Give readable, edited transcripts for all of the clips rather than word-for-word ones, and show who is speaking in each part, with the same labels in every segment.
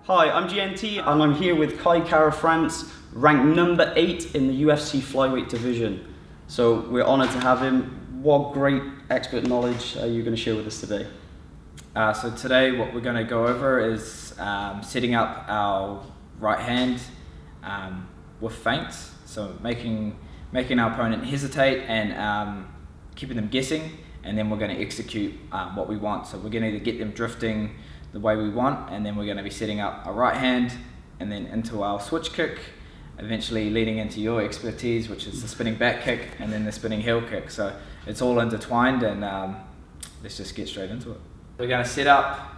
Speaker 1: Hi, I'm GNT and I'm here with Kai Kara-France, ranked number 8 in the UFC Flyweight division. So we're honoured to have him. What great expert knowledge are you going to share with us today?
Speaker 2: So today what we're going to go over is setting up our right hand with feints. So making our opponent hesitate and keeping them guessing, and then we're going to execute what we want. So we're going to either get them drifting the way we want, and then we're going to be setting up a right hand and then into our switch kick, eventually leading into your expertise, which is the spinning back kick and then the spinning heel kick. So it's all intertwined, and let's just get straight into it. We're going to set up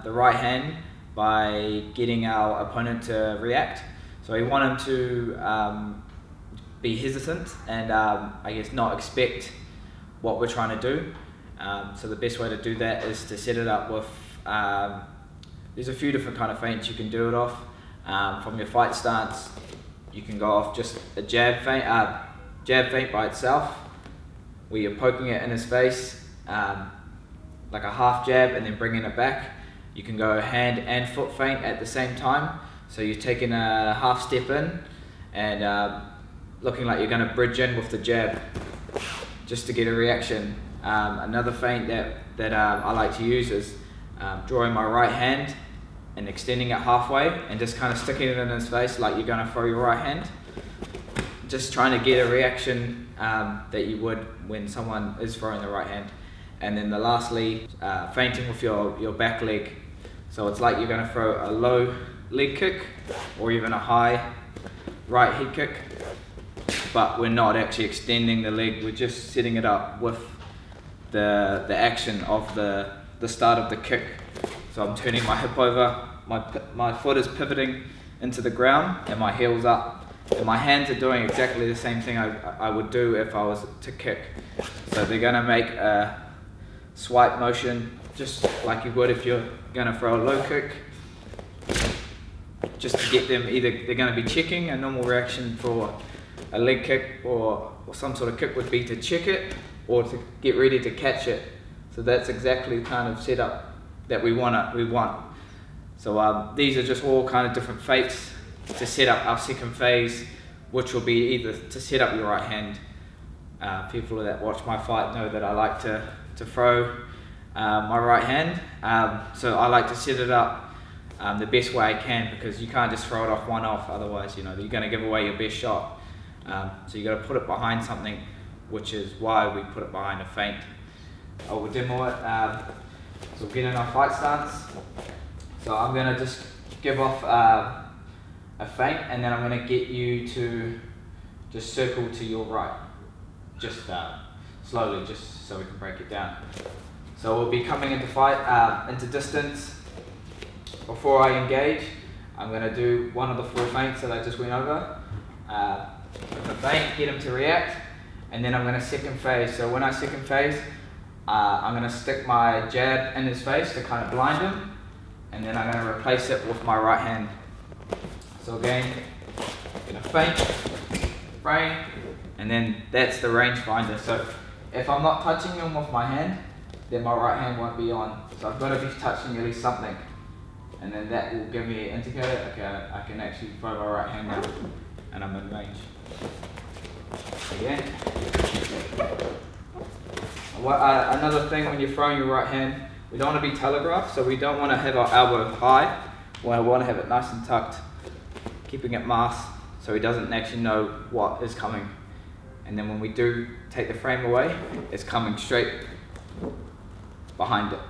Speaker 2: the right hand by getting our opponent to react. So we want him to be hesitant and I guess not expect what we're trying to do. So the best way to do that is to set it up with there's a few different kind of feints you can do it off. From your fight stance, you can go off just a jab feint by itself, where you're poking it in his face, like a half jab, and then bringing it back. You can go hand and foot feint at the same time. So you're taking a half step in and looking like you're going to bridge in with the jab, just to get a reaction. Another feint that I like to use is drawing my right hand and extending it halfway and just kind of sticking it in his face like you're going to throw your right hand. Just trying to get a reaction that you would when someone is throwing the right hand. And then lastly, feinting with your back leg. So it's like you're going to throw a low leg kick or even a high right head kick, but we're not actually extending the leg, we're just setting it up with the action of the start of the kick. So I'm turning my hip over, my foot is pivoting into the ground and my heel's up, and my hands are doing exactly the same thing I would do if I was to kick. So they're going to make a swipe motion just like you would if you're going to throw a low kick, just to get them, either they're going to be checking. A normal reaction for a leg kick or some sort of kick would be to check it or to get ready to catch it. So that's exactly the kind of setup that we want. So these are just all kind of different feints to set up our second phase, which will be either to set up your right hand. People that watch my fight know that I like to throw my right hand. So I like to set it up the best way I can, because you can't just throw it off one-off, otherwise you're going to give away your best shot. So you got to put it behind something, which is why we put it behind a feint. I will demo it. So we'll get in our fight stance. So I'm going to just give off a feint, and then I'm going to get you to just circle to your right, just slowly, just so we can break it down. So we'll be coming into fight, into distance. Before I engage, I'm going to do one of the 4 feints that I just went over. With a feint, get him to react, and then I'm going to second phase. So when I second phase, I'm going to stick my jab in his face to kind of blind him, and then I'm going to replace it with my right hand. So again, going to feint, frame, and then that's the rangefinder. So if I'm not touching him with my hand, then my right hand won't be on. So I've got to be touching at least something, and then that will give me an indicator. Okay, I can actually throw my right hand now, and I'm in range. Again. Another thing, when you're throwing your right hand, we don't want to be telegraphed, so we don't want to have our elbow high. We want to have it nice and tucked, keeping it masked so he doesn't actually know what is coming. And then when we do take the frame away, it's coming straight behind it,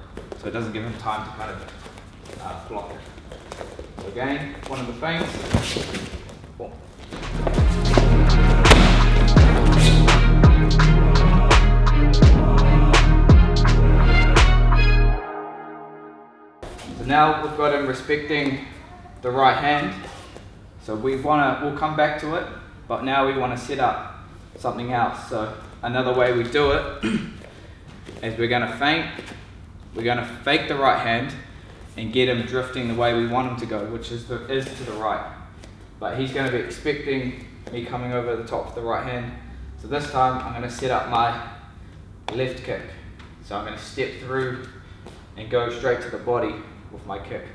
Speaker 2: so it doesn't give him time to kind of block it. So again, one of the feints. Boom. So now we've got him respecting the right hand. So we'll come back to it, but now we want to set up something else. So another way we do it is we're going to feint. We're going to fake the right hand and get him drifting the way we want him to go, which is to the right. But he's going to be expecting me coming over the top of the right hand. So this time I'm going to set up my left kick. So I'm going to step through and go straight to the body with my kick.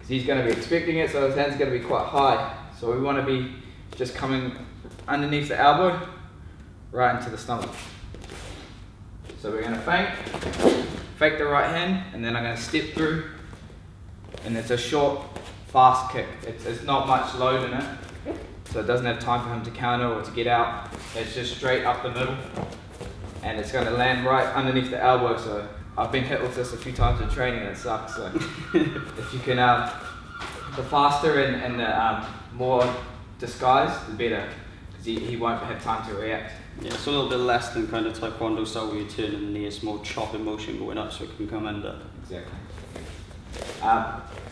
Speaker 2: because he's going to be expecting it, so his hand's going to be quite high. So we want to be just coming underneath the elbow, right into the stomach. So we're going to fake the right hand, and then I'm going to step through, and it's a short, fast kick. It's not much load in it, so it doesn't have time for him to counter or to get out. It's just straight up the middle, and it's going to land right underneath the elbow. So I've been hit with this a few times in training, and it sucks. So if you can, the faster and the more disguised, the better, because he won't have time to react.
Speaker 1: Yeah, it's a little bit less than kind of Taekwondo style where you turn in the knee. It's more chopping motion going up so it can come under.
Speaker 2: Exactly.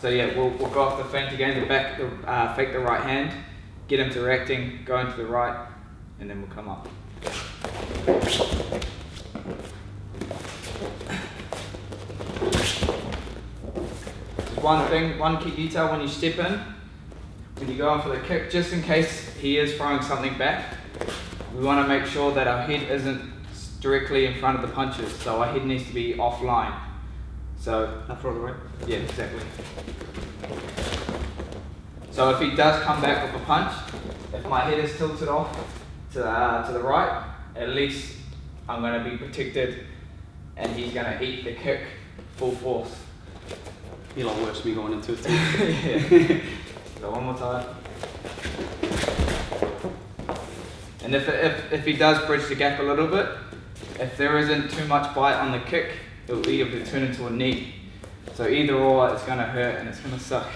Speaker 2: So yeah, we'll go off the feint again, fake the right hand, get him to reacting, go into the right, and then we'll come up. One key detail when you step in, when you go in for the kick, just in case he is throwing something back, we want to make sure that our head isn't directly in front of the punches, so our head needs to be offline. So
Speaker 1: That's right, right?
Speaker 2: yeah, exactly. So if he does come back with a punch, if my head is tilted off to the right, at least I'm going to be protected, and he's going to eat the kick full force.
Speaker 1: Be a lot worse me going into it too.
Speaker 2: Yeah. So one more time. And if he does bridge the gap a little bit, if there isn't too much bite on the kick, it will either turn into a knee. So either or, it's going to hurt and it's going to suck.